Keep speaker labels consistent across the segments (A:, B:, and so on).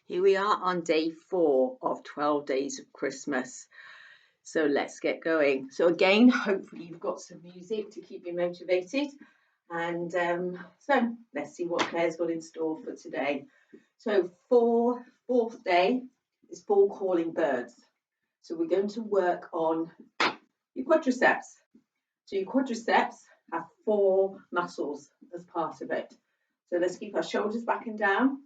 A: Here we are on day 4 of 12 days of Christmas. So let's get going. So again, hopefully you've got some music to keep you motivated. And so let's see what Claire's got in store for today. So fourth day is 4 calling birds. So we're going to work on your quadriceps. So your quadriceps have 4 muscles as part of it. So let's keep our shoulders back and down.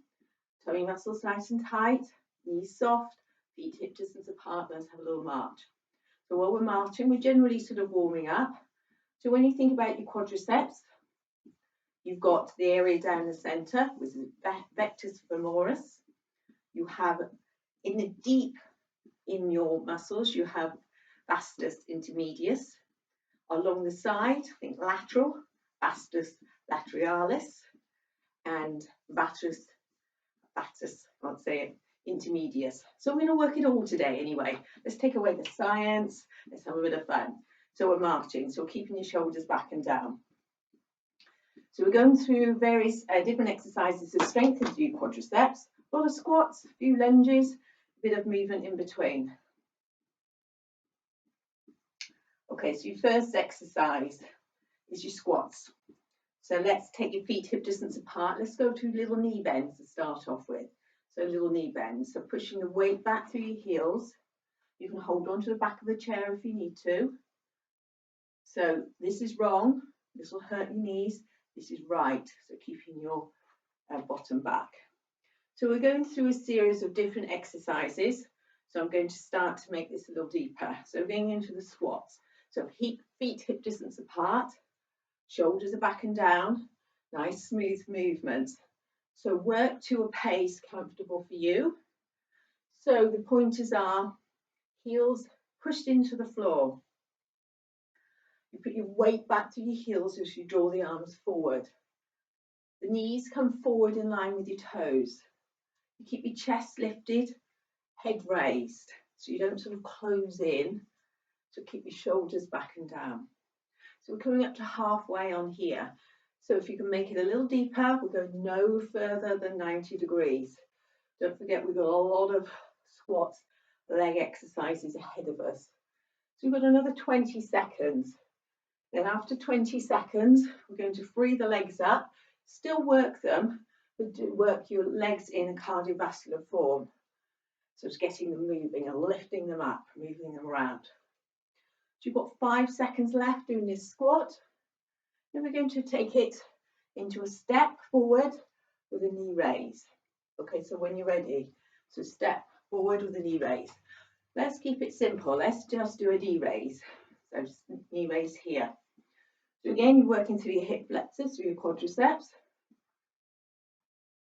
A: Tummy muscles nice and tight, knees soft, feet hip distance apart. Let's have a little march. So while we're marching, we're generally sort of warming up. So when you think about your quadriceps, you've got the area down the centre, which is vectus femoris. You have in the deep in your muscles, you have vastus intermedius. Along the side, think lateral, vastus lateralis, and vastus, can't say it, intermedius. So we're going to work it all today anyway. Let's take away the science. Let's have a bit of fun. So we're marching, so keeping your shoulders back and down. So we're going through various different exercises to strengthen your quadriceps. A lot of squats, a few lunges, a bit of movement in between. Okay, so your first exercise is your squats. So let's take your feet hip distance apart. Let's go to little knee bends to start off with. So little knee bends. So pushing the weight back through your heels. You can hold on to the back of the chair if you need to. So this is wrong. This will hurt your knees. This is right. So keeping your bottom back. So we're going through a series of different exercises. So I'm going to start to make this a little deeper. So going into the squats. So feet hip distance apart. Shoulders are back and down, nice smooth movement. So work to a pace comfortable for you. So the pointers are heels pushed into the floor. You put your weight back to your heels as you draw the arms forward. The knees come forward in line with your toes. You keep your chest lifted, head raised, so you don't sort of close in. So keep your shoulders back and down. So we're coming up to halfway on here. So if you can make it a little deeper, we'll go no further than 90 degrees. Don't forget we've got a lot of squats, leg exercises ahead of us. So we've got another 20 seconds. Then after 20 seconds, we're going to free the legs up, still work them, but work your legs in a cardiovascular form. So it's getting them moving and lifting them up, moving them around. So you've got 5 seconds left doing this squat. Then we're going to take it into a step forward with a knee raise. Okay, so when you're ready, so step forward with a knee raise. Let's keep it simple. Let's just do a knee raise. So knee raise here. So again, you're working through your hip flexors, through your quadriceps,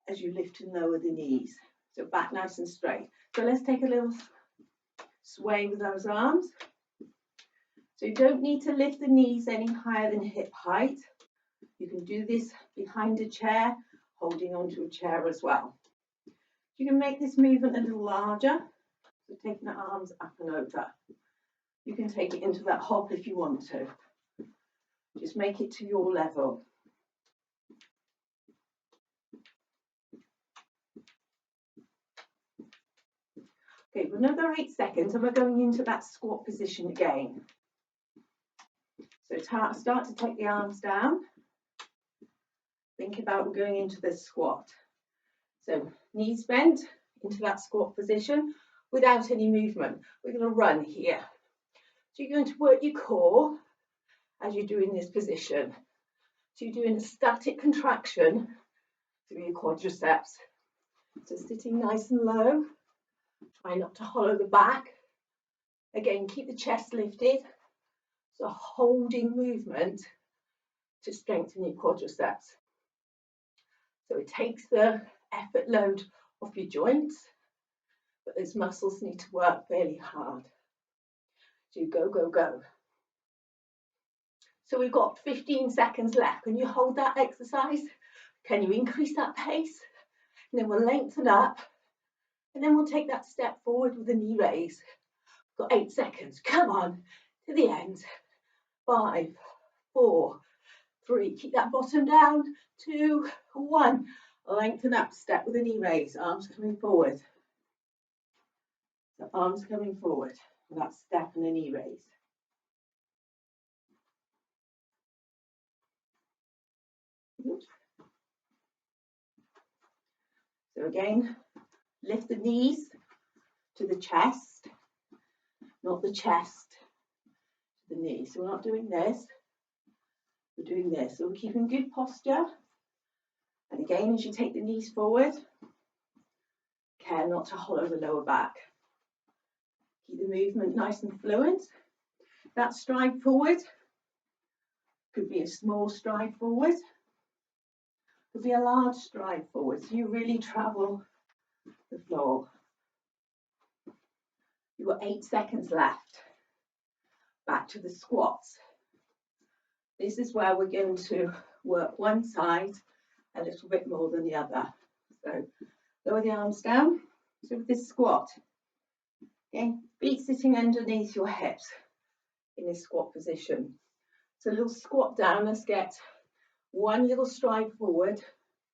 A: as you lift and lower the knees. So back nice and straight. So let's take a little sway with those arms. So you don't need to lift the knees any higher than hip height. You can do this behind a chair, holding onto a chair as well. You can make this movement a little larger, so taking the arms up and over. You can take it into that hop if you want to. Just make it to your level. Okay, for another 8 seconds, and we're going into that squat position again. So start to take the arms down. Think about going into the squat. So knees bent into that squat position without any movement. We're going to run here. So you're going to work your core as you're doing this position. So you're doing a static contraction through your quadriceps. So sitting nice and low. Try not to hollow the back. Again, keep the chest lifted. So holding movement to strengthen your quadriceps. So it takes the effort load off your joints, but those muscles need to work fairly hard. So you go, go, go. So we've got 15 seconds left. Can you hold that exercise? Can you increase that pace? And then we'll lengthen up, and then we'll take that step forward with a knee raise. We've got 8 seconds. Come on, to the end. 5, 4, 3. Keep that bottom down. 2, 1. Lengthen up, step with a knee raise, arms coming forward. So arms coming forward with that step and a knee raise. Oops. So again, lift the knees to the chest, not the chest to the knees. So we're not doing this, we're doing this. So we're keeping good posture. And again, as you take the knees forward, care not to hollow the lower back. Keep the movement nice and fluent. That stride forward could be a small stride forward, could be a large stride forward. So you really travel the floor. You've got 8 seconds left. Back to the squats. This is where we're going to work one side a little bit more than the other. So lower the arms down. So with this squat, okay, feet sitting underneath your hips in this squat position. So a little squat down. Let's get one little stride forward,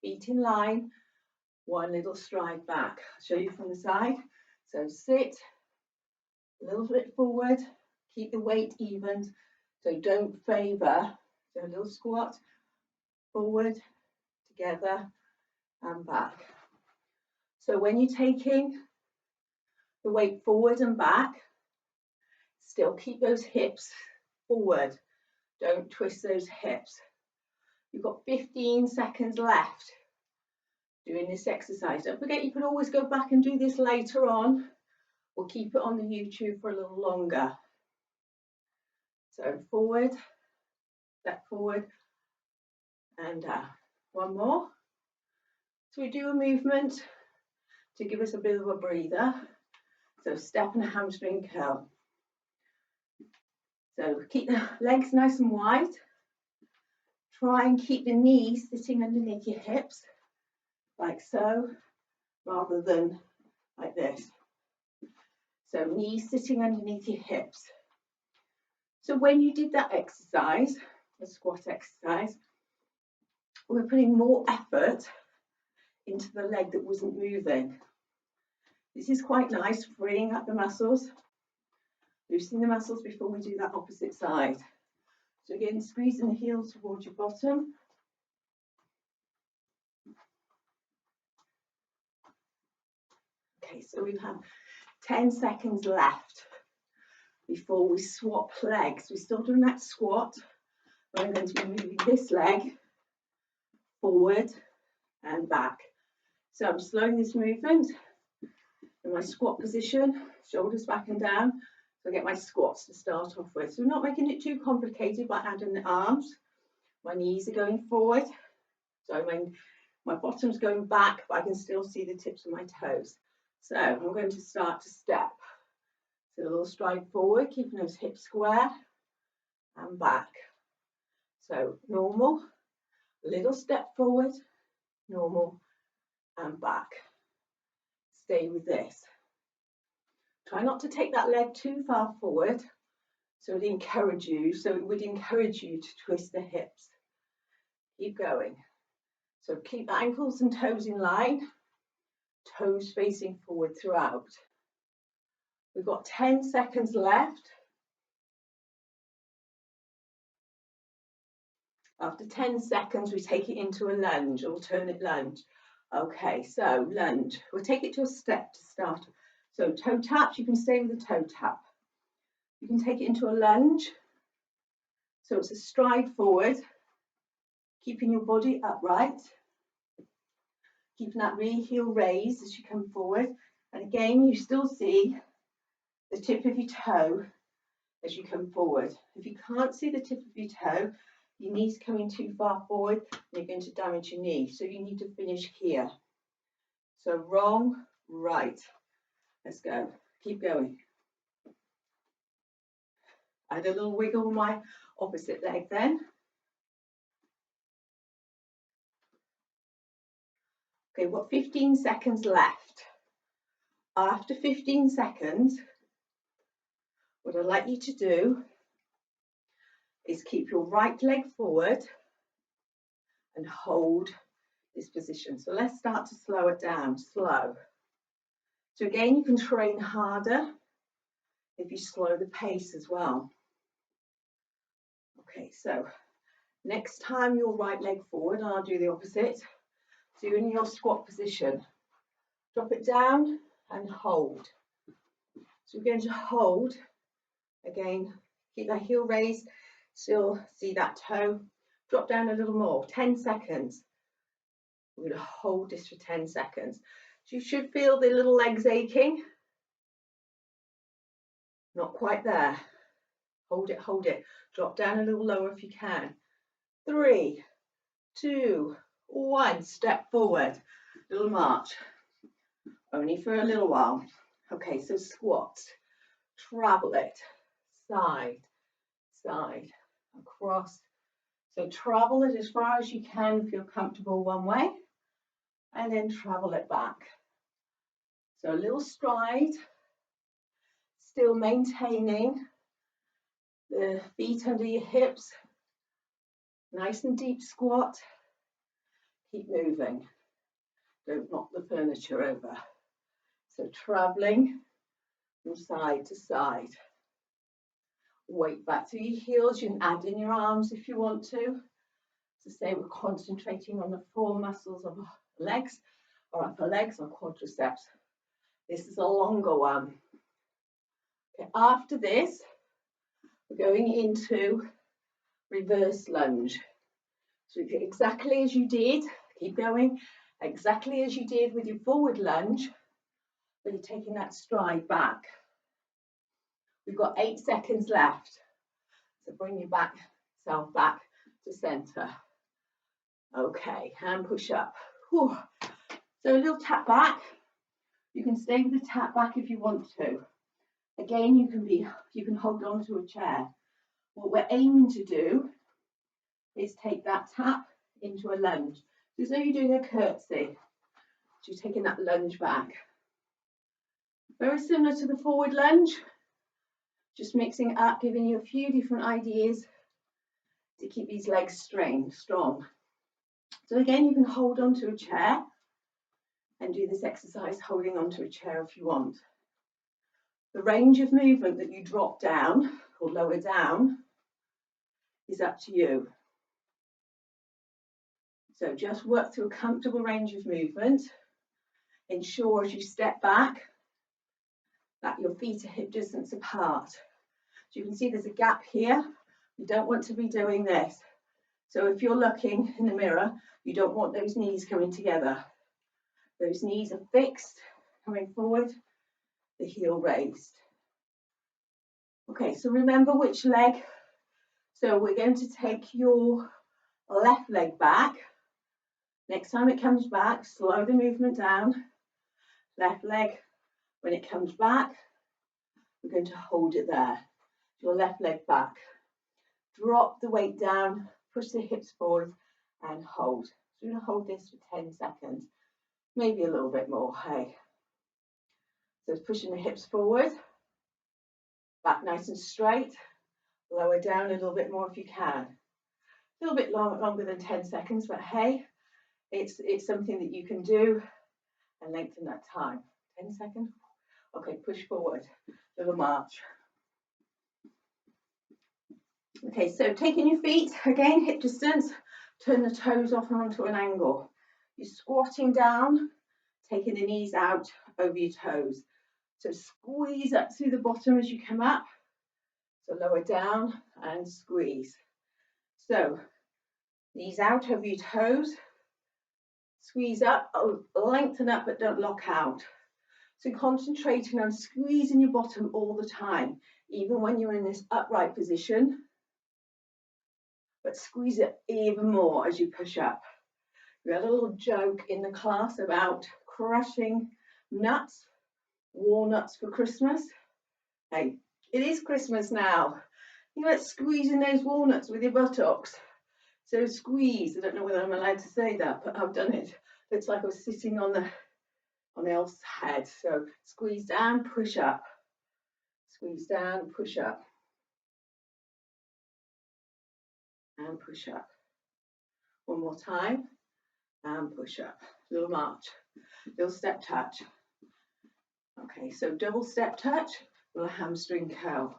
A: feet in line, one little stride back. I'll show you from the side. So sit, a little bit forward, keep the weight even, so don't favour. So a little squat, forward, together, and back. So when you're taking the weight forward and back, still keep those hips forward. Don't twist those hips. You've got 15 seconds left doing this exercise. Don't forget, you can always go back and do this later on. We'll keep it on the YouTube for a little longer. So forward, step forward, and one more. So we do a movement to give us a bit of a breather. So step and a hamstring curl. So keep the legs nice and wide. Try and keep the knees sitting underneath your hips, like so, rather than like this. So knees sitting underneath your hips. So when you did that exercise, the squat exercise, we're putting more effort into the leg that wasn't moving. This is quite nice, freeing up the muscles, loosening the muscles before we do that opposite side. So again, squeezing the heels towards your bottom. Okay, so we have 10 seconds left before we swap legs. We're still doing that squat, but I'm going to be moving this leg forward and back. So I'm slowing this movement in my squat position, shoulders back and down. So I get my squats to start off with. So we're not making it too complicated by adding the arms. My knees are going forward. So my bottom's going back, but I can still see the tips of my toes. So I'm going to start to step. So a little stride forward, keeping those hips square and back. So normal, little step forward, normal and back. Stay with this. Try not to take that leg too far forward, so it would encourage you to twist the hips. Keep going. So keep the ankles and toes in line, toes facing forward throughout. We've got 10 seconds left. After 10 seconds, we take it into a lunge, alternate lunge. Okay, so lunge. We'll take it to a step to start. So toe taps, you can stay with the toe tap. You can take it into a lunge. So it's a stride forward, keeping your body upright, keeping that rear heel raised as you come forward. And again, you still see the tip of your toe as you come forward. If you can't see the tip of your toe, your knee's coming too far forward, you're going to damage your knee. So you need to finish here. So wrong, right. Let's go. Keep going. Add a little wiggle on my opposite leg then. Okay, we've got 15 seconds left. After 15 seconds, what I'd like you to do is keep your right leg forward and hold this position. So let's start to slow it down, slow. So again, you can train harder if you slow the pace as well. Okay, so next time your right leg forward, and I'll do the opposite. So you're in your squat position. Drop it down and hold. So we're going to hold. Again, keep that heel raised. Still see that toe. Drop down a little more, 10 seconds. We're going to hold this for 10 seconds. So you should feel the little legs aching. Not quite there. Hold it, hold it. Drop down a little lower if you can. 3, 2, 1. Step forward. Little march. Only for a little while. Okay, so squat. Travel it. Side, side, across. So travel it as far as you can, feel comfortable one way, and then travel it back. So a little stride, still maintaining the feet under your hips, nice and deep squat. Keep moving. Don't knock the furniture over. So traveling from side to side. Weight back to your heels. You can add in your arms if you want to. To say we're concentrating on the 4 muscles of our legs, or upper legs, or quadriceps. This is a longer one. Okay, after this, we're going into reverse lunge. So exactly as you did, keep going, exactly as you did with your forward lunge, but you're taking that stride back. We've got 8 seconds left. So bring your self back to center. Okay, hand push up. Whew. So a little tap back. You can stay with the tap back if you want to. Again, you can hold on to a chair. What we're aiming to do is take that tap into a lunge. So you're doing a curtsy. So you're taking that lunge back. Very similar to the forward lunge. Just mixing it up, giving you a few different ideas to keep these legs strong. So again, you can hold on to a chair and do this exercise holding onto a chair if you want. The range of movement that you drop down or lower down is up to you. So just work through a comfortable range of movement. Ensure as you step back that your feet are hip distance apart. So you can see there's a gap here. You don't want to be doing this. So if you're looking in the mirror, you don't want those knees coming together. Those knees are fixed, coming forward, the heel raised. Okay, so remember which leg. So we're going to take your left leg back. Next time it comes back, slow the movement down. Left leg, when it comes back, we're going to hold it there. Your left leg back. Drop the weight down, push the hips forward and hold. So we're going to hold this for 10 seconds, maybe a little bit more. Hey. So it's pushing the hips forward, back nice and straight, lower down a little bit more if you can. A little bit longer than 10 seconds, but hey, it's something that you can do and lengthen that time. 10 seconds. Okay, push forward, little march. Okay, so taking your feet, again, hip distance, turn the toes off and onto an angle. You're squatting down, taking the knees out over your toes. So squeeze up through the bottom as you come up. So lower down and squeeze. So knees out over your toes. Squeeze up, lengthen up, but don't lock out. So concentrating on squeezing your bottom all the time, even when you're in this upright position. But squeeze it even more as you push up. We had a little joke in the class about crushing nuts, walnuts for Christmas. Hey, it is Christmas now. You're like squeezing those walnuts with your buttocks. So squeeze. I don't know whether I'm allowed to say that, but I've done it. Looks like I was sitting on Elf's head. So squeeze down, push up. Squeeze down, push up. And push up. One more time. and push up. Little march, little step touch. Okay, so double step touch or a hamstring curl.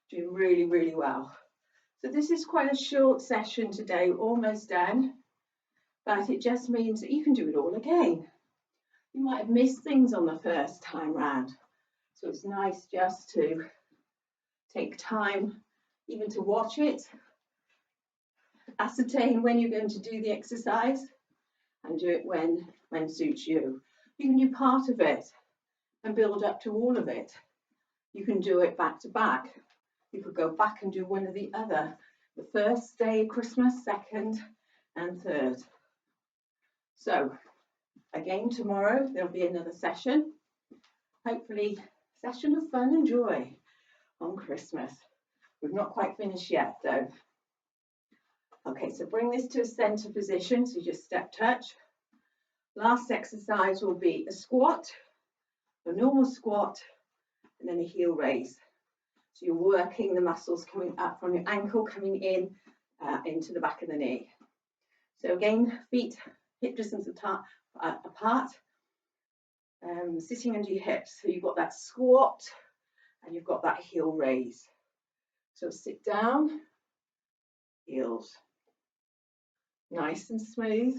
A: Doing really, really well. So this is quite a short session today, almost done, but it just means that you can do it all again. You might have missed things on the first time round, so it's nice just to take time even to watch it, ascertain when you're going to do the exercise, and do it when suits you. You can do part of it and build up to all of it. You can do it back to back. You could go back and do one or the other. The first day of Christmas, second and third. So again, tomorrow there'll be another session. Hopefully, session of fun and joy on Christmas. We've not quite finished yet though. Okay, so bring this to a center position. So you just step touch. Last exercise will be a squat, a normal squat, and then a heel raise. So you're working the muscles coming up from your ankle, coming in into the back of the knee. So again, feet hip distance apart, sitting under your hips. So you've got that squat and you've got that heel raise. So sit down, heels, nice and smooth.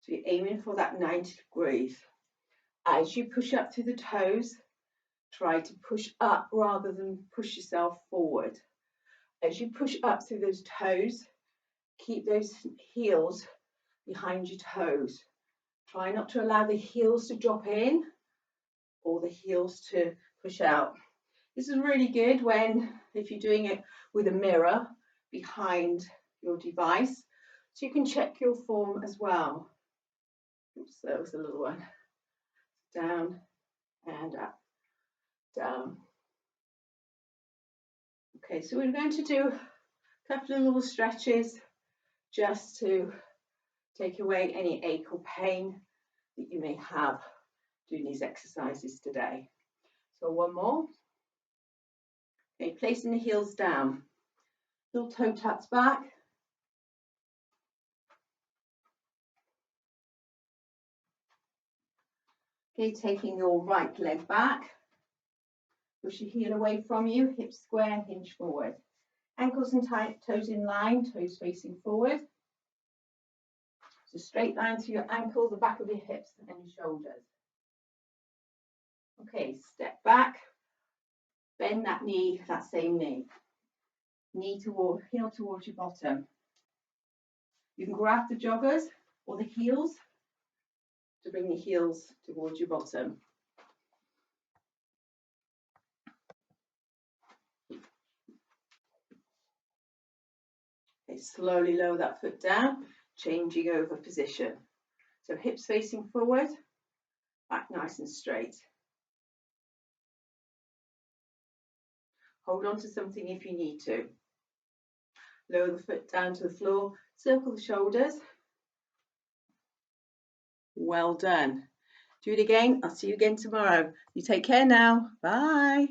A: So you're aiming for that 90 degrees. As you push up through the toes, try to push up rather than push yourself forward. As you push up through those toes, keep those heels behind your toes. Try not to allow the heels to drop in or the heels to push out. This is really good if you're doing it with a mirror behind your device, so you can check your form as well. Oops, that was a little one. Down and up, down. Okay, so we're going to do a couple of little stretches just to take away any ache or pain that you may have doing these exercises today. So one more. Okay, placing the heels down. Little toe taps back. Okay, taking your right leg back. Push your heel away from you, hips square, hinge forward. Ankles and toes in line, toes facing forward. So straight line through your ankle, the back of your hips and your shoulders. Okay, step back, bend that knee, that same knee. Heel towards your bottom. You can grab the joggers or the heels to bring the heels towards your bottom. Okay, slowly lower that foot down, changing over position. So hips facing forward, back nice and straight. Hold on to something if you need to. Lower the foot down to the floor, circle the shoulders. Well done. Do it again. I'll see you again tomorrow. You take care now. Bye.